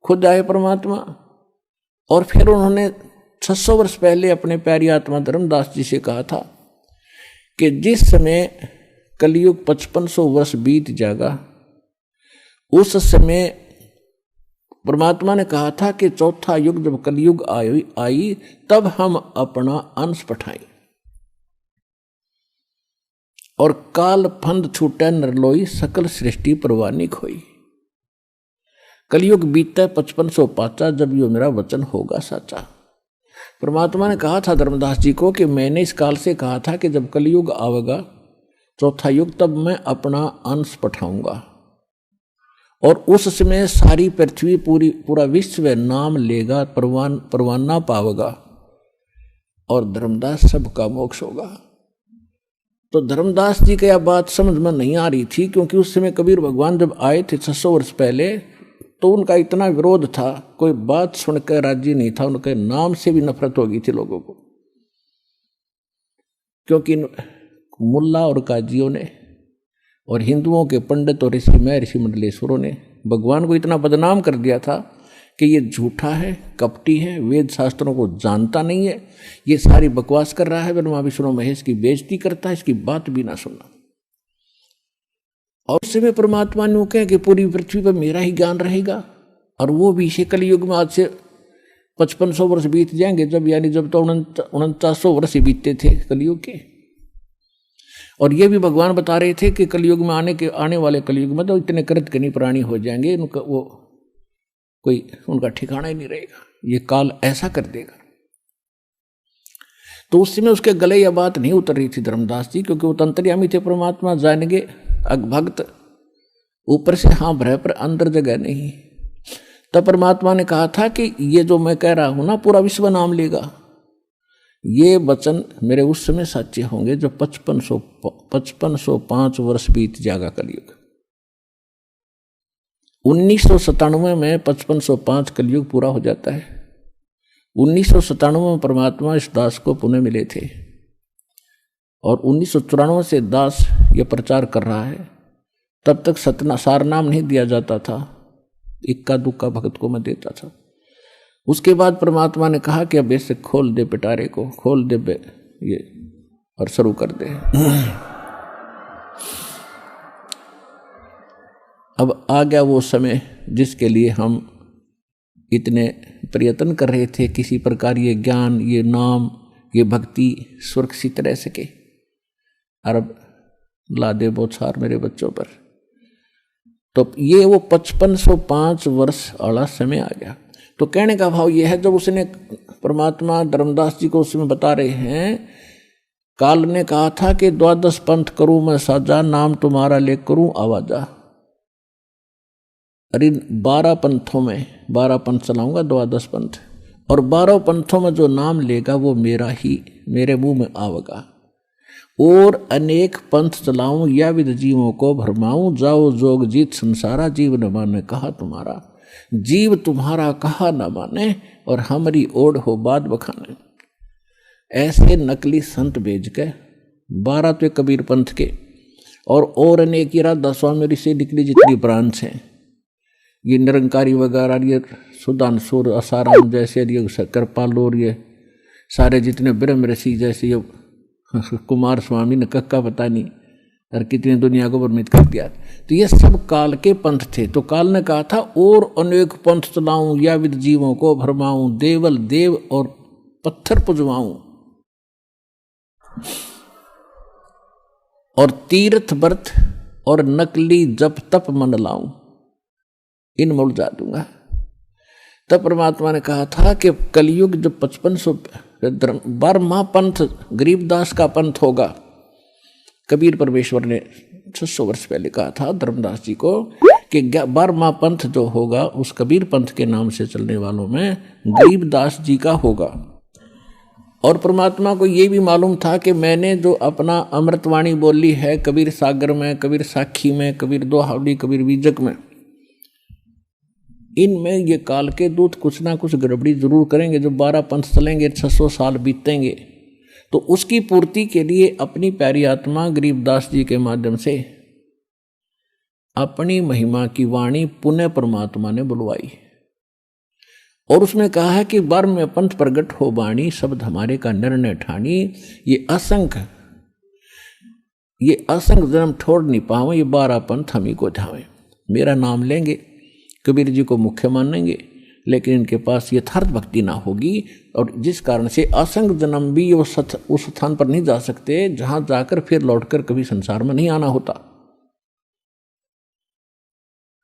खुद आए परमात्मा। और फिर उन्होंने 600 वर्ष पहले अपने प्यारी आत्मा धर्मदास जी से कहा था कि जिस समय कलयुग 5500 वर्ष बीत जाएगा, उस समय परमात्मा ने कहा था कि चौथा युग जब कलयुग आई तब हम अपना अंश पठाएं। और काल फंद छूटे नरलोई, सकल सृष्टि परवानी खोई। कलयुग बीते 5500 पाचा, जब यो मेरा वचन होगा साचा। परमात्मा ने कहा था धर्मदास जी को कि मैंने इस काल से कहा था कि जब कलयुग आवेगा चौथा युग, तब मैं अपना अंश पठाऊंगा और उस समय सारी पृथ्वी पूरा विश्व नाम लेगा, परवाना पावेगा और धर्मदास सबका मोक्ष होगा। तो धर्मदास जी की यह बात समझ में नहीं आ रही थी, क्योंकि उस समय कबीर भगवान जब आए थे 600 वर्ष पहले, तो उनका इतना विरोध था, कोई बात सुनकर राजी नहीं था, उनके नाम से भी नफरत हो गई थी लोगों को। क्योंकि मुल्ला और काजियों ने और हिंदुओं के पंडित और ऋषि मंडलेश्वरों ने भगवान को इतना बदनाम कर दिया था कि ये झूठा है, कपटी है, वेद शास्त्रों को जानता नहीं है, ये सारी बकवास कर रहा है, ब्रह्मा विष्णु महेश की बेइज्जती करता है, इसकी बात भी ना सुनना। और उस समय परमात्मा ने कहा कि पूरी पृथ्वी पर मेरा ही ज्ञान रहेगा, और वो भी इसे कलयुग में आज से 5500 वर्ष बीत जाएंगे, जब तो 4900 वर्ष बीतते थे कलयुग के। और ये भी भगवान बता रहे थे कि कलयुग में आने वाले कलयुग में तो इतने कृतघ्नी प्राणी हो जाएंगे, उनका वो कोई उनका ठिकाना ही नहीं रहेगा, ये काल ऐसा कर देगा। तो उस समय उसके गले यह बात नहीं उतर रही थी धर्मदास जी, क्योंकि वो तंत्रियामी थे, परमात्मा जानेंगे भक्त ऊपर से हाँ भरे पर अंदर जगह नहीं। तब परमात्मा ने कहा था कि ये जो मैं कह रहा हूं ना, पूरा विश्व नाम लेगा, ये वचन मेरे उस समय सच्चे होंगे जब 5505 वर्ष बीत जाएगा कलयुग। 1997 में 5505 कलयुग पूरा हो जाता है। 1997 में परमात्मा इस दास को पुनः मिले थे और 1994 से दास ये प्रचार कर रहा है। तब तक सार नाम नहीं दिया जाता था, इक्का दुक्का भक्त को मैं देता था। उसके बाद परमात्मा ने कहा कि अब ऐसे खोल दे पिटारे को, खोल दे ये और शुरू कर दे। अब आ गया वो समय जिसके लिए हम इतने प्रयत्न कर रहे थे, किसी प्रकार ये ज्ञान, ये नाम, ये भक्ति सुरक्षित रह सके। और अब ला दे बौछार मेरे बच्चों पर। तो ये वो 5505 वर्ष वाला समय आ गया। तो कहने का भाव ये है, जब उसने परमात्मा धर्मदास जी को उसमें बता रहे हैं, काल ने कहा था कि 12 पंथ करूं मैं साजा, नाम तुम्हारा ले करूं आवाजा। अरे 12 पंथों में 12 पंथ चलाऊंगा, 12 पंथ, और 12 पंथों में जो नाम लेगा वो मेरा ही, मेरे मुंह में आवेगा। और अनेक पंथ चलाऊं या विद जीवों को भरमाऊं, जाओ जोग जीत संसारा, जीव न माने कहा तुम्हारा। जीव तुम्हारा कहा न माने और हमारी ओढ़ हो बात बखाने। ऐसे नकली संत भेज के 12 तो कबीर पंथ के और अनेक ही राधा स्वामी ऋषि निकली जितनी ब्रांच हैं, ये निरंकारी वगैरह, ये सुधांशुर आसाराम जैसे, ये कृपाल और ये सारे जितने ब्रह्म ऋषि जैसे, ये कुमार स्वामी ने कक्का पता नहीं और कितनी दुनिया को भ्रमित कर दिया। तो ये सब काल के पंथ थे। तो काल ने कहा था और अनेक पंथ चलाऊं या विद जीवों को भरमाऊं, देवल देव और पत्थर पुजवाऊं, और तीर्थ व्रत और नकली जप तप मन लाऊं, इन में उलझा दूंगा। तब परमात्मा ने कहा था कि कलयुग जब 5500 12वां पंथ गरीबदास का पंथ होगा। कबीर परमेश्वर ने 600 वर्ष पहले कहा था धर्मदास जी को कि 12वां पंथ जो होगा उस कबीर पंथ के नाम से चलने वालों में गरीबदास जी का होगा। और परमात्मा को ये भी मालूम था कि मैंने जो अपना अमृतवाणी बोली है कबीर सागर में, कबीर साखी में, कबीर दोहावली, कबीर बीजक में, इनमें ये काल के दूत कुछ ना कुछ गड़बड़ी जरूर करेंगे। जो 12 पंथ चलेंगे, 600 साल बीतेंगे, तो उसकी पूर्ति के लिए अपनी प्यारी आत्मा गरीबदास जी के माध्यम से अपनी महिमा की वाणी पुनः परमात्मा ने बुलवाई। और उसमें कहा है कि बार में पंथ प्रगट हो बाणी, शब्द हमारे का निर्णय ठानी। ये असंख्य जन्म छोड़ नहीं पावे, ये 12 पंथ हम ही को ध्यावे। मेरा नाम लेंगे, कबीर जी को मुख्य मानेंगे, लेकिन इनके पास यथार्थ भक्ति ना होगी, और जिस कारण से असंख्य जन्म भी उस स्थान पर नहीं जा सकते जहां जाकर फिर लौटकर कभी संसार में नहीं आना होता।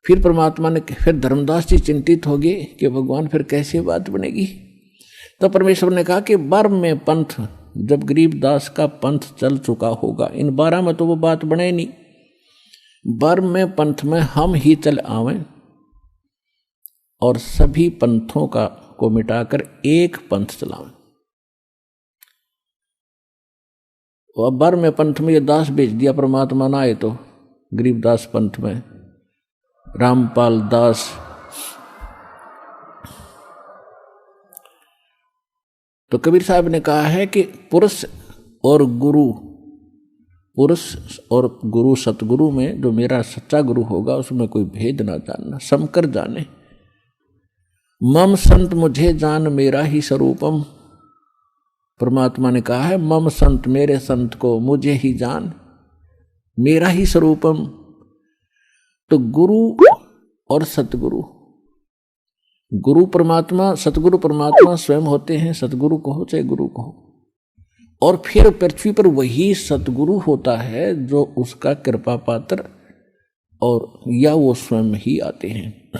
फिर परमात्मा ने, फिर धर्मदास जी चिंतित हो गए कि भगवान फिर कैसे बात बनेगी। तो परमेश्वर ने कहा कि 12 में पंथ, जब गरीबदास का पंथ चल चुका होगा, इन 12 में तो वो बात बने नहीं, 12 में पंथ में हम ही चल आवें और सभी पंथों को मिटाकर एक पंथ चलावें। अब 12 में पंथ में ये दास भेज दिया परमात्मा ना आए तो, गरीबदास पंथ में रामपाल दास, तो कबीर साहब ने कहा है कि पुरुष और गुरु सतगुरु में जो मेरा सच्चा गुरु होगा उसमें कोई भेद ना जानना, समकर जाने। मम संत मुझे जान मेरा ही स्वरूपम, परमात्मा ने कहा है मम संत, मेरे संत को मुझे ही जान, मेरा ही स्वरूपम। तो गुरु और सतगुरु, गुरु परमात्मा, सतगुरु परमात्मा स्वयं होते हैं, सतगुरु कहो चाहे गुरु कहो। और फिर पृथ्वी पर वही सतगुरु होता है जो उसका कृपा पात्र, और या वो स्वयं ही आते हैं।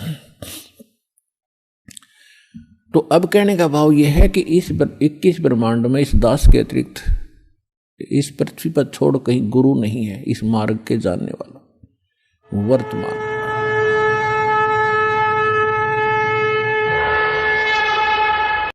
तो अब कहने का भाव यह है कि इस 21 ब्रह्मांड में इस दास के अतिरिक्त इस पृथ्वी पर छोड़ कहीं गुरु नहीं है इस मार्ग के जानने वाला वर्तमान।